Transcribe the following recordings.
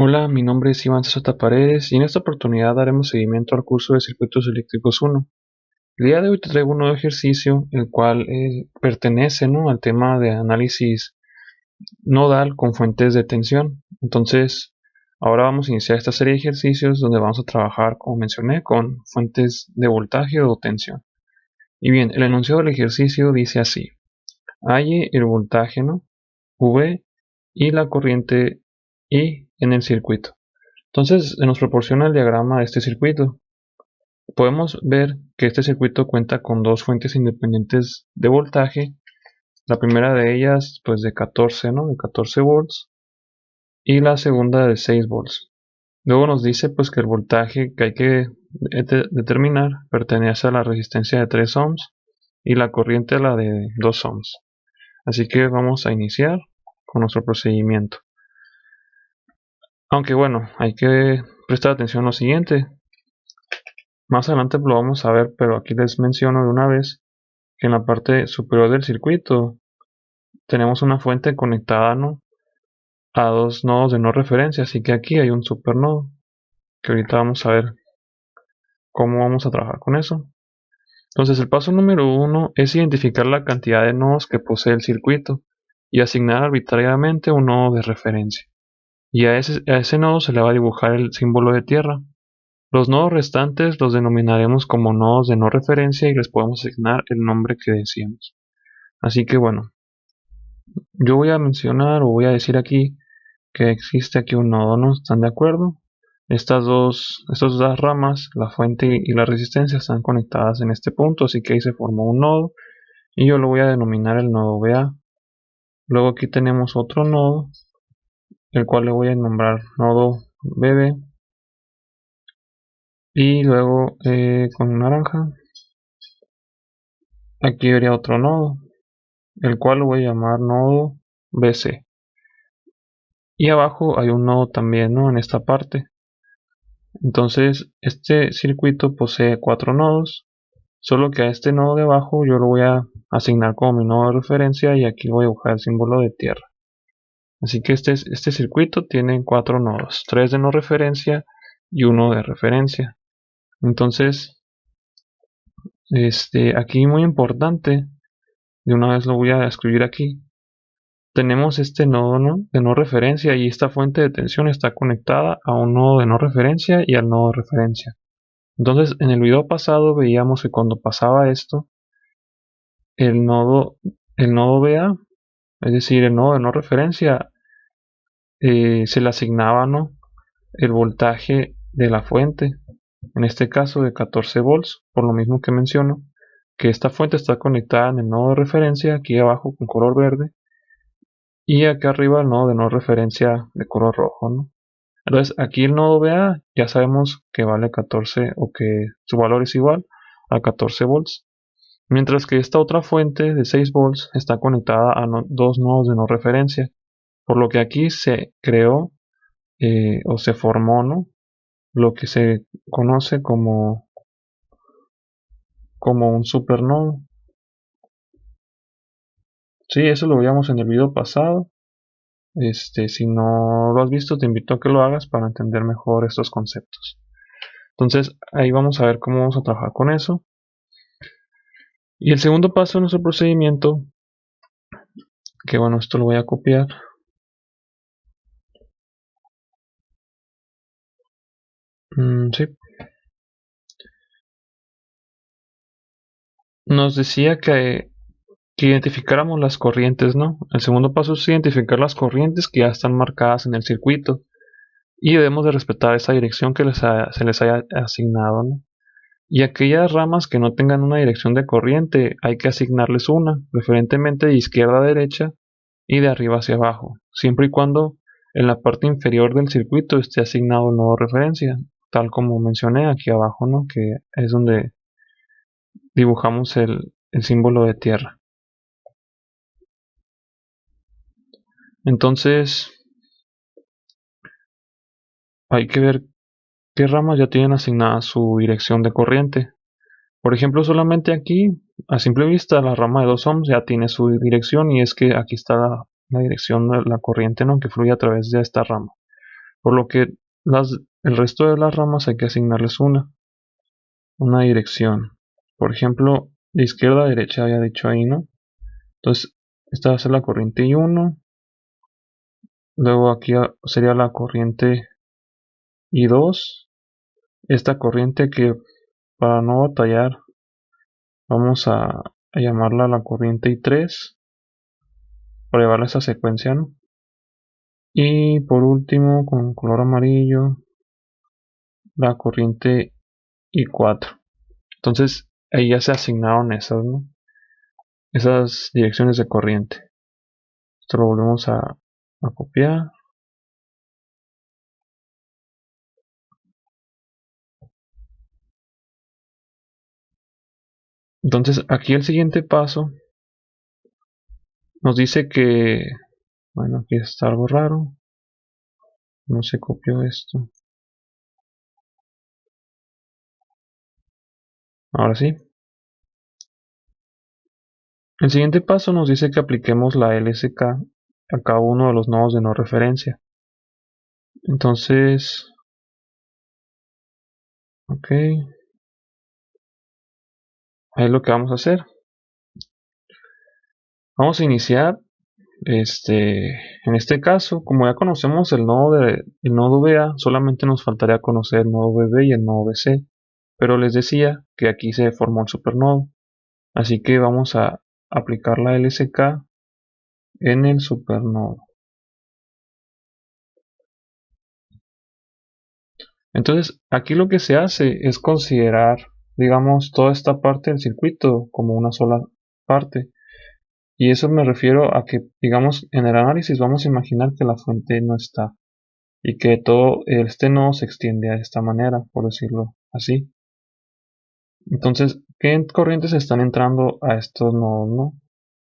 Hola, mi nombre es Iván Sota Paredes y en esta oportunidad daremos seguimiento al curso de Circuitos Eléctricos 1. El día de hoy te traigo un nuevo ejercicio, el cual pertenece, ¿no?, al tema de análisis nodal con fuentes de tensión. Entonces, ahora vamos a iniciar esta serie de ejercicios donde vamos a trabajar, como mencioné, con fuentes de voltaje o tensión. Y bien, el enunciado del ejercicio dice así: halle el voltaje, ¿no?, V, y la corriente I en el circuito. Entonces nos proporciona el diagrama de este circuito. Podemos ver que este circuito cuenta con dos fuentes independientes de voltaje. La primera de ellas, pues de 14, ¿no?, de 14 volts, y la segunda de 6 volts. Luego nos dice pues que el voltaje que hay que determinar pertenece a la resistencia de 3 ohms y la corriente a la de 2 ohms. Así que vamos a iniciar con nuestro procedimiento. Aunque bueno, hay que prestar atención a lo siguiente. Más adelante lo vamos a ver, pero aquí les menciono de una vez que en la parte superior del circuito tenemos una fuente conectada, ¿no?, a dos nodos de no referencia, así que aquí hay un supernodo, que ahorita vamos a ver cómo vamos a trabajar con eso. Entonces el paso número 1 es identificar la cantidad de nodos que posee el circuito y asignar arbitrariamente un nodo de referencia. Y a ese nodo se le va a dibujar el símbolo de tierra. Los nodos restantes los denominaremos como nodos de no referencia y les podemos asignar el nombre que deseemos. Así que bueno, yo voy a mencionar o voy a decir aquí que existe aquí un nodo, ¿no? ¿Están de acuerdo? Estas dos ramas, la fuente y la resistencia, están conectadas en este punto, así que ahí se formó un nodo y yo lo voy a denominar el nodo BA. Luego aquí tenemos otro nodo, el cual le voy a nombrar nodo BB, y luego con naranja aquí habría otro nodo, el cual lo voy a llamar nodo BC. Y abajo hay un nodo también, ¿no?, en esta parte. Entonces este circuito posee 4 nodos, solo que a este nodo de abajo yo lo voy a asignar como mi nodo de referencia y aquí voy a dibujar el símbolo de tierra. Así que este circuito tiene 4 nodos, 3 de no referencia y 1 de referencia. Entonces, aquí muy importante, de una vez lo voy a escribir aquí. Tenemos este nodo, ¿no?, de no referencia, y esta fuente de tensión está conectada a un nodo de no referencia y al nodo de referencia. Entonces en el video pasado veíamos que cuando pasaba esto, el nodo BA, es decir, el nodo de no referencia, se le asignaba, ¿no?, el voltaje de la fuente, en este caso de 14 volts, por lo mismo que menciono, que esta fuente está conectada en el nodo de referencia, aquí abajo con color verde, y acá arriba el nodo de no referencia de color rojo, ¿no? Entonces aquí el nodo BA ya sabemos que vale 14, o que su valor es igual a 14 volts. Mientras que esta otra fuente de 6 volts está conectada a dos nodos de no referencia, por lo que aquí se creó o se formó, ¿no?, lo que se conoce como un supernodo. Sí, eso lo veíamos en el video pasado. Si no lo has visto, te invito a que lo hagas para entender mejor estos conceptos. Entonces ahí vamos a ver cómo vamos a trabajar con eso. Y el segundo paso de nuestro procedimiento, que bueno, esto lo voy a copiar. Sí. Nos decía que identificáramos las corrientes, ¿no? El segundo paso es identificar las corrientes que ya están marcadas en el circuito y debemos de respetar esa dirección que se les haya asignado, ¿no? Y aquellas ramas que no tengan una dirección de corriente hay que asignarles una, preferentemente de izquierda a derecha y de arriba hacia abajo, siempre y cuando en la parte inferior del circuito esté asignado un nodo de referencia, tal como mencioné aquí abajo, ¿no?, que es donde dibujamos el símbolo de tierra. Entonces hay que ver qué ramas ya tienen asignada su dirección de corriente. Por ejemplo, solamente aquí, a simple vista, la rama de 2 ohms ya tiene su dirección, y es que aquí está la dirección de la corriente, ¿no?, que fluye a través de esta rama. por lo que el resto de las ramas hay que asignarles una dirección. Por ejemplo, de izquierda a derecha había dicho ahí, ¿no? Entonces, esta va a ser la corriente I1, luego aquí sería la corriente I2, esta corriente que para no batallar vamos a llamarla la corriente I3 para llevar esa secuencia, ¿no? Y por último, con color amarillo, la corriente I4. Entonces ahí ya se asignaron esas, ¿no? Esas direcciones de corriente. Esto lo volvemos a copiar. Entonces aquí el siguiente paso nos dice que, bueno, aquí está algo raro. No se copió esto. Ahora sí. El siguiente paso nos dice que apliquemos la LSK a cada uno de los nodos de no referencia. Entonces, ok, ahí es lo que vamos a hacer. Vamos a iniciar, en este caso, como ya conocemos el nodo BA, solamente nos faltaría conocer el nodo BB y el nodo BC. Pero les decía que aquí se formó el supernodo. Así que vamos a aplicar la LSK en el supernodo. Entonces, aquí lo que se hace es considerar, digamos, toda esta parte del circuito como una sola parte. Y eso me refiero a que, digamos, en el análisis vamos a imaginar que la fuente no está y que todo este nodo se extiende de esta manera, por decirlo así. Entonces, ¿qué corrientes están entrando a estos nodos, no?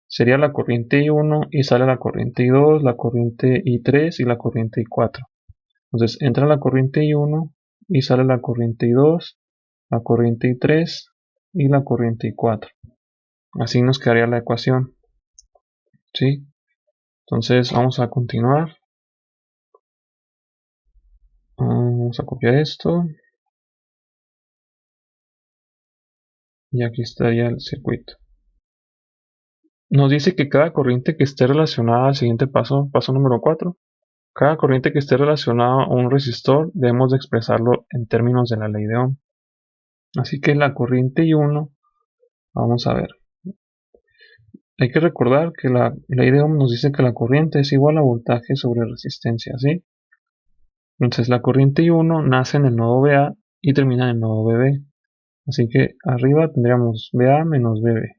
Sería la corriente I1 y sale la corriente I2, la corriente I3 y la corriente I4. Entonces entra la corriente I1 y sale la corriente I2, la corriente I3 y la corriente I4. Así nos quedaría la ecuación. ¿Sí? Entonces vamos a continuar. Vamos a copiar esto. Y aquí estaría el circuito. Nos dice que cada corriente que esté relacionada al siguiente paso, paso número 4, cada corriente que esté relacionada a un resistor debemos de expresarlo en términos de la ley de Ohm. Así que la corriente I1, vamos a ver. Hay que recordar que la ley de Ohm nos dice que la corriente es igual a voltaje sobre resistencia, ¿sí? Entonces la corriente I1 nace en el nodo BA y termina en el nodo BB. Así que arriba tendríamos BA menos BB.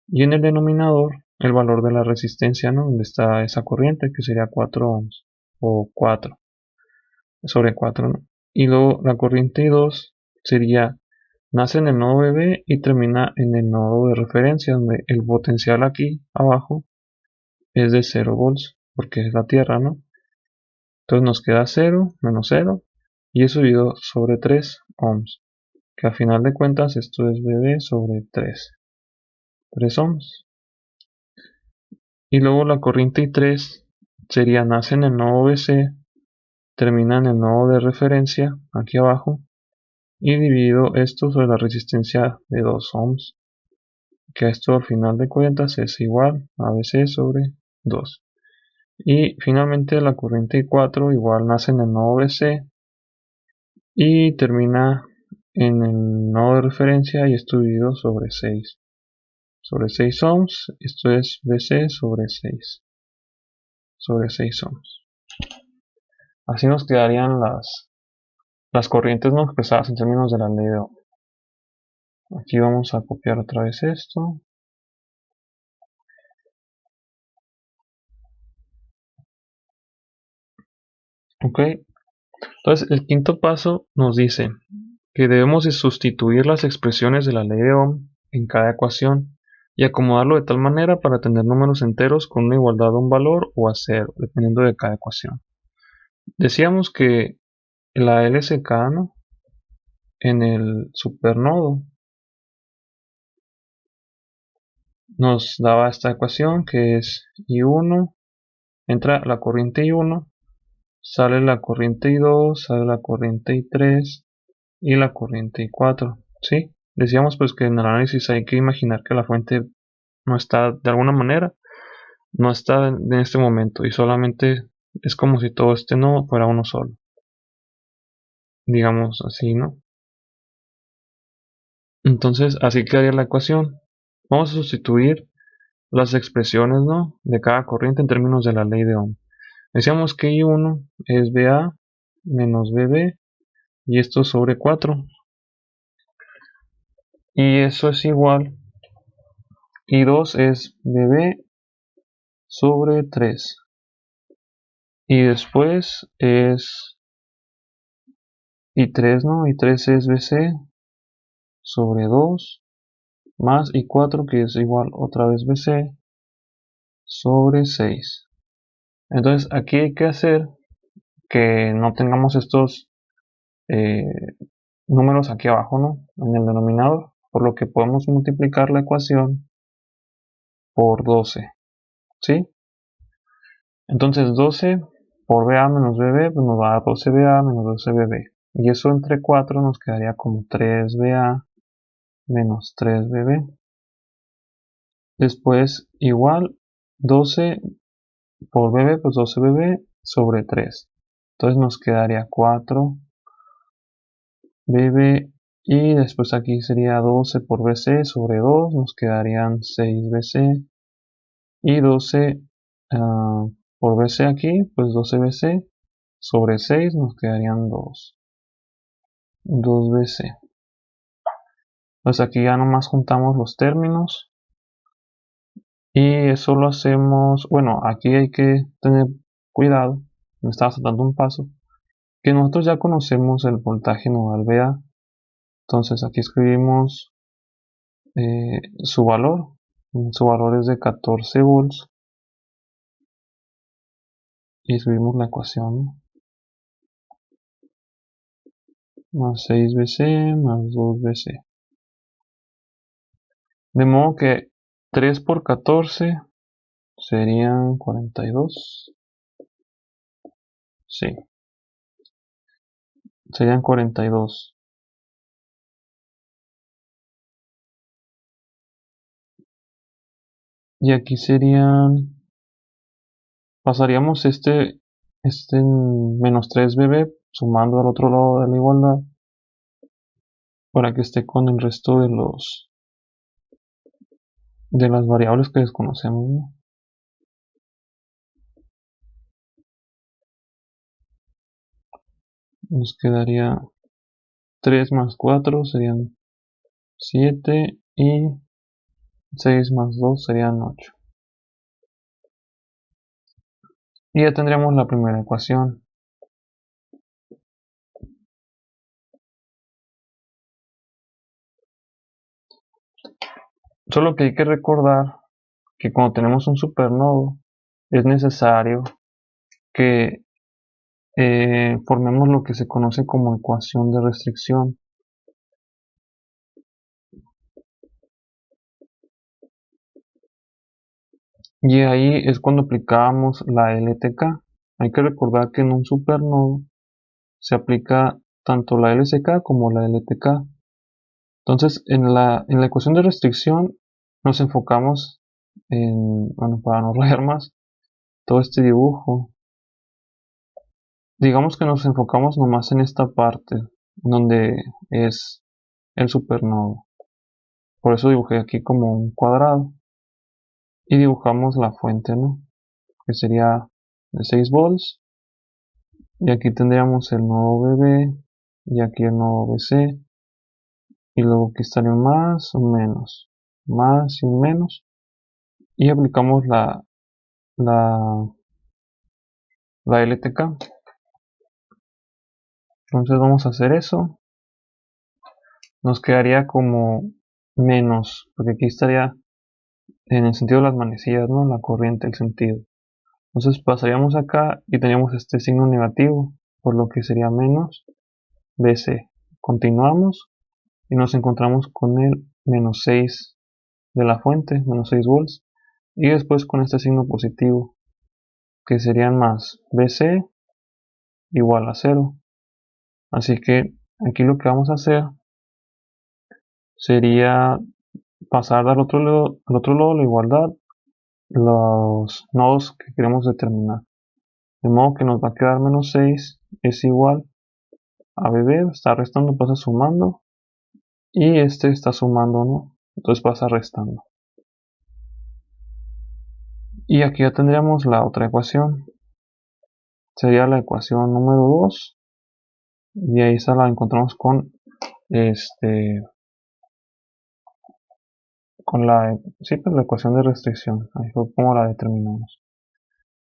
Y en el denominador el valor de la resistencia, ¿no? Donde está esa corriente, que sería 4 ohms o 4 sobre 4, ¿no? Y luego la corriente I2 sería, nace en el nodo BB y termina en el nodo de referencia, donde el potencial aquí abajo es de 0 volts, porque es la Tierra, ¿no? Entonces nos queda 0 menos 0 y eso dividido sobre 3 ohms, que a final de cuentas esto es BB sobre 3 ohms. Y luego la corriente I3 sería, nace en el nodo BC, termina en el nodo de referencia, aquí abajo, y dividido esto sobre la resistencia de 2 ohms, que esto al final de cuentas es igual a BC sobre 2. Y finalmente la corriente I4 igual nace en el nodo BC y termina en el nodo de referencia y esto dividido sobre 6 ohms. Esto es BC sobre 6 ohms. Así nos quedarían las corrientes no expresadas en términos de la ley de Ohm. Aquí vamos a copiar otra vez esto. Ok, entonces el quinto paso nos dice que debemos de sustituir las expresiones de la ley de Ohm en cada ecuación y acomodarlo de tal manera para tener números enteros con una igualdad a un valor o a 0, dependiendo de cada ecuación. Decíamos que la LSK, ¿no?, en el supernodo nos daba esta ecuación que es I1, entra la corriente I1, sale la corriente I2, sale la corriente I3 y la corriente I4, ¿sí? Decíamos pues que en el análisis hay que imaginar que la fuente no está de alguna manera, no está en este momento y solamente es como si todo este nodo fuera uno solo, digamos así, ¿no? Entonces así quedaría la ecuación. Vamos a sustituir las expresiones, ¿no?, de cada corriente en términos de la ley de Ohm. Decíamos que I1 es BA menos BB y esto sobre 4, y eso es igual, I2 es BB sobre 3, y después es I3, ¿no? I3 es BC sobre 2 más I4, que es igual otra vez BC sobre 6. Entonces aquí hay que hacer que no tengamos estos eh, números aquí abajo, ¿no?, en el denominador, por lo que podemos multiplicar la ecuación por 12, ¿sí? Entonces 12 por BA menos BB pues nos va a dar 12BA menos 12BB, y eso entre 4 nos quedaría como 3BA menos 3BB. Después igual 12 por BB pues 12BB sobre 3, entonces nos quedaría 4BB, y después aquí sería 12 por BC sobre 2, nos quedarían 6BC, y 12 por BC aquí pues 12BC sobre 6 nos quedarían 2BC. Pues aquí ya nomás juntamos los términos y eso lo hacemos, bueno, aquí hay que tener cuidado, me estaba saltando un paso, que nosotros ya conocemos el voltaje nodal VA. Entonces aquí escribimos su valor es de 14 volts, y escribimos la ecuación, más 6BC más 2BC. De modo que 3 por 14 serían 42. Sí, serían 42. Y aquí serían, pasaríamos este menos 3BB sumando al otro lado de la igualdad para que esté con el resto de las variables que desconocemos, ¿no? Nos quedaría 3 más 4 serían 7 y 6 más 2 serían 8. Y ya tendríamos la primera ecuación. Solo que hay que recordar que cuando tenemos un supernodo es necesario que formemos lo que se conoce como ecuación de restricción. Y ahí es cuando aplicábamos la LTK. Hay que recordar que en un supernodo se aplica tanto la LSK como la LTK. Entonces, en la ecuación de restricción nos enfocamos en, bueno, para no leer más todo este dibujo, digamos que nos enfocamos nomás en esta parte donde es el supernodo. Por eso dibujé aquí como un cuadrado y dibujamos la fuente, ¿no?, que sería de 6 volts, y aquí tendríamos el nodo BB y aquí el nodo BC, y luego aquí estaría un más, un menos, más y un menos, y aplicamos la, la LTK. Entonces vamos a hacer eso, nos quedaría como menos, porque aquí estaría en el sentido de las manecillas, ¿no?, la corriente, el sentido. Entonces pasaríamos acá y teníamos este signo negativo, por lo que sería menos BC. Continuamos y nos encontramos con el menos 6 de la fuente, menos 6 volts, y después con este signo positivo, que serían más BC igual a 0. Así que aquí lo que vamos a hacer sería pasar al otro lado de la igualdad los nodos que queremos determinar. De modo que nos va a quedar menos 6 es igual a bb, está restando, pasa sumando, y este está sumando, ¿no? Entonces pasa restando. Y aquí ya tendríamos la otra ecuación. Sería la ecuación número 2. Y ahí se la encontramos con pues la ecuación de restricción. Ahí fue como la determinamos.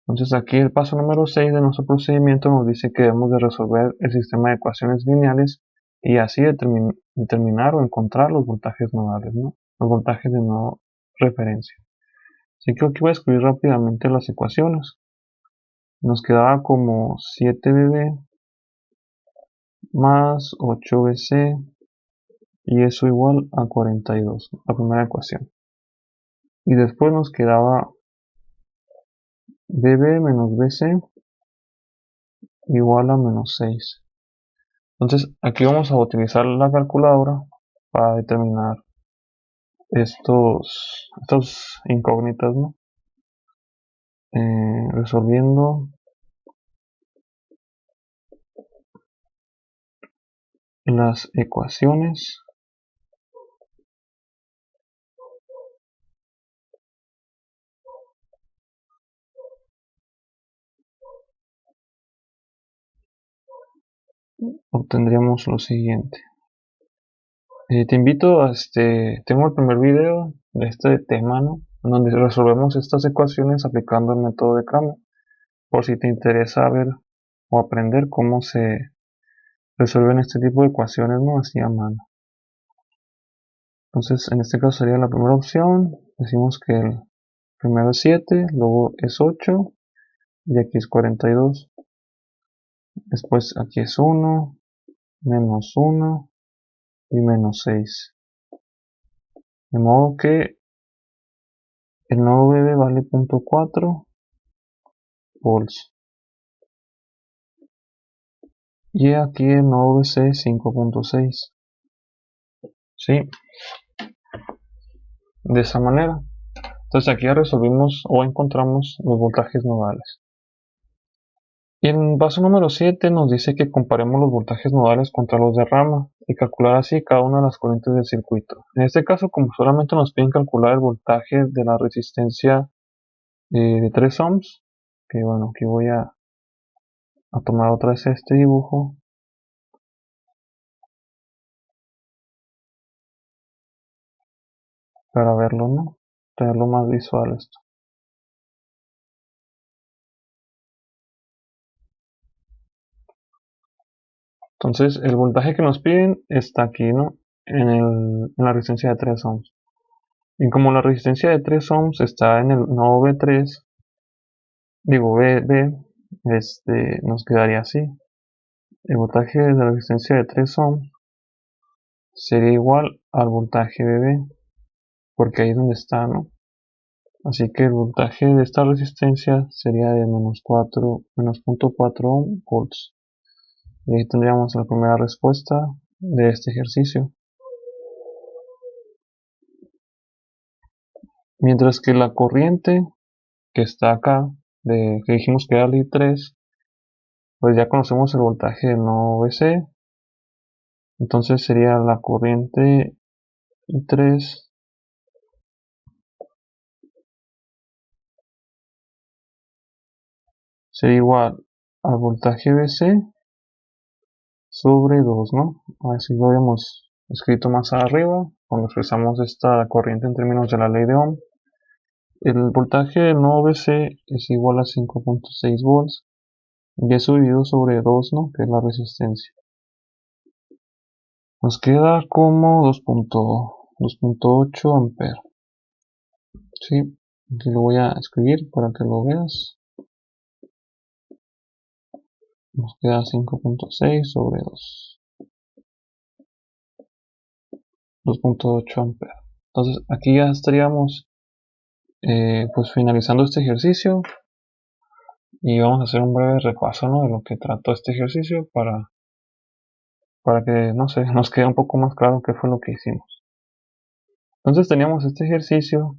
Entonces aquí el paso número 6 de nuestro procedimiento nos dice que debemos de resolver el sistema de ecuaciones lineales y así determinar o encontrar los voltajes nodales, ¿no? Los voltajes de no referencia. Así que aquí voy a escribir rápidamente las ecuaciones. Nos quedaba como 7bb más 8bc y eso igual a 42, la primera ecuación. Y después nos quedaba bb menos bc igual a menos 6. Entonces aquí vamos a utilizar la calculadora para determinar estos incógnitas, ¿no? Resolviendo las ecuaciones, obtendríamos lo siguiente. Te invito a tengo el primer video de este tema, ¿no? En donde resolvemos estas ecuaciones aplicando el método de Cramer, por si te interesa ver o aprender cómo se resuelven este tipo de ecuaciones, ¿no? Así a mano. Entonces, en este caso sería la primera opción. Decimos que el primero es 7, luego es 8 y aquí es 42. Después aquí es 1, menos 1 y menos 6. De modo que el nodo BB vale 0.4 volts. Y aquí el nodo BC 5.6. ¿Sí? De esa manera. Entonces aquí ya resolvimos o encontramos los voltajes nodales. Y en paso número 7 nos dice que comparemos los voltajes nodales contra los de rama y calcular así cada una de las corrientes del circuito. En este caso, como solamente nos piden calcular el voltaje de la resistencia de 3 ohms, que bueno, aquí voy a tomar otra vez este dibujo para verlo, ¿no? Tenerlo más visual esto. Entonces, el voltaje que nos piden está aquí, ¿no? En la resistencia de 3 ohms. Y como la resistencia de 3 ohms está en el nodo B3, digo B, nos quedaría así. El voltaje de la resistencia de 3 ohms sería igual al voltaje BB, porque ahí es donde está, ¿no? Así que el voltaje de esta resistencia sería de menos 0.4 volts. Y ahí tendríamos la primera respuesta de este ejercicio. Mientras que la corriente que está acá, que dijimos que era I3, pues ya conocemos el voltaje del nodo BC. Entonces sería la corriente I3 sería igual al voltaje BC sobre 2, ¿no? Así lo habíamos escrito más arriba, cuando expresamos esta corriente en términos de la ley de Ohm. El voltaje del nodo BC es igual a 5.6 volts y eso dividido sobre 2, ¿no? Que es la resistencia. Nos queda como 2.8 amperes. Sí, aquí lo voy a escribir para que lo veas. Nos queda 5.6 sobre 2. 2.8 amperes. Entonces aquí ya estaríamos pues finalizando este ejercicio. y vamos a hacer un breve repaso, ¿no?, de lo que trató este ejercicio para que, no sé, nos quede un poco más claro qué fue lo que hicimos. Entonces teníamos este ejercicio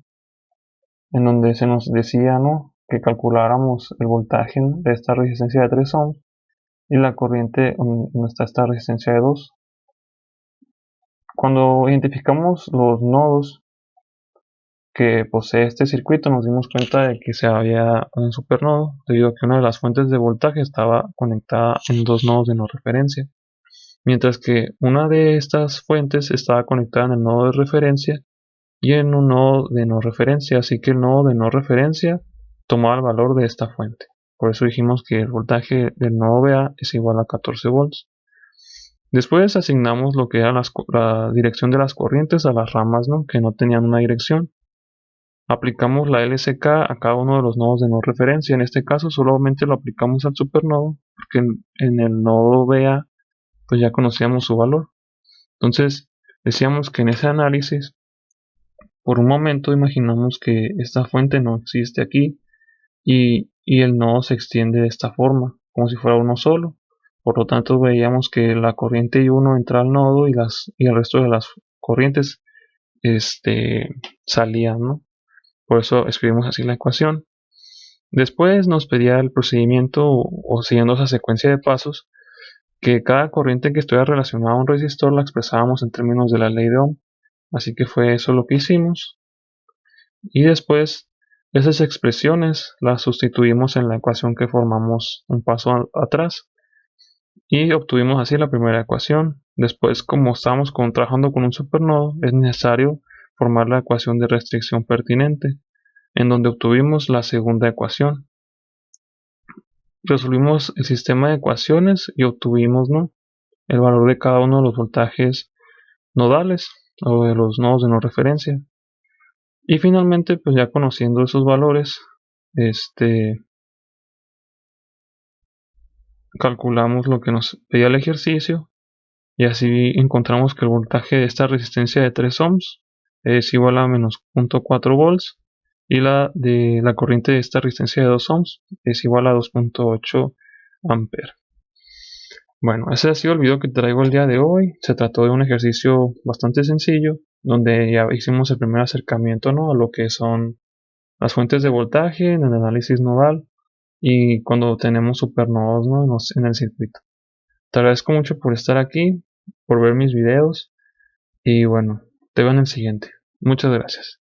en donde se nos decía, ¿no?, que calculáramos el voltaje de esta resistencia de 3 ohms y la corriente donde está esta resistencia de 2. Cuando identificamos los nodos que posee este circuito, nos dimos cuenta de que se había un supernodo debido a que una de las fuentes de voltaje estaba conectada en dos nodos de no referencia, mientras que una de estas fuentes estaba conectada en el nodo de referencia y en un nodo de no referencia, así que el nodo de no referencia tomaba el valor de esta fuente. Por eso dijimos que el voltaje del nodo BA es igual a 14 volts. Después asignamos lo que era la dirección de las corrientes a las ramas, ¿no?, que no tenían una dirección. Aplicamos la LSK a cada uno de los nodos de no referencia. En este caso solamente lo aplicamos al supernodo, porque en el nodo BA pues ya conocíamos su valor. Entonces decíamos que en ese análisis, por un momento imaginamos que esta fuente no existe aquí y el nodo se extiende de esta forma, como si fuera uno solo. Por lo tanto veíamos que la corriente I1 entra al nodo y el resto de las corrientes salían, ¿no? Por eso escribimos así la ecuación. Después nos pedía el procedimiento o siguiendo esa secuencia de pasos, que cada corriente que estuviera relacionada a un resistor la expresábamos en términos de la ley de Ohm. Así que fue eso lo que hicimos. Y después esas expresiones las sustituimos en la ecuación que formamos un paso atrás. Y obtuvimos así la primera ecuación. Después, como estamos trabajando con un supernodo, es necesario formar la ecuación de restricción pertinente, en donde obtuvimos la segunda ecuación. Resolvimos el sistema de ecuaciones y obtuvimos, ¿no?, el valor de cada uno de los voltajes nodales o de los nodos de no referencia. Y finalmente, pues ya conociendo esos valores, calculamos lo que nos pedía el ejercicio y así encontramos que el voltaje de esta resistencia de 3 ohms es igual a menos 0.4 volts y la de la corriente de esta resistencia de 2 ohms es igual a 2.8 amperes. Bueno, ese ha sido el video que traigo el día de hoy. Se trató de un ejercicio bastante sencillo, donde ya hicimos el primer acercamiento, ¿no?, a lo que son las fuentes de voltaje en el análisis nodal y cuando tenemos supernodos, ¿no?, en el circuito. Te agradezco mucho por estar aquí, por ver mis videos y bueno, te veo en el siguiente. Muchas gracias.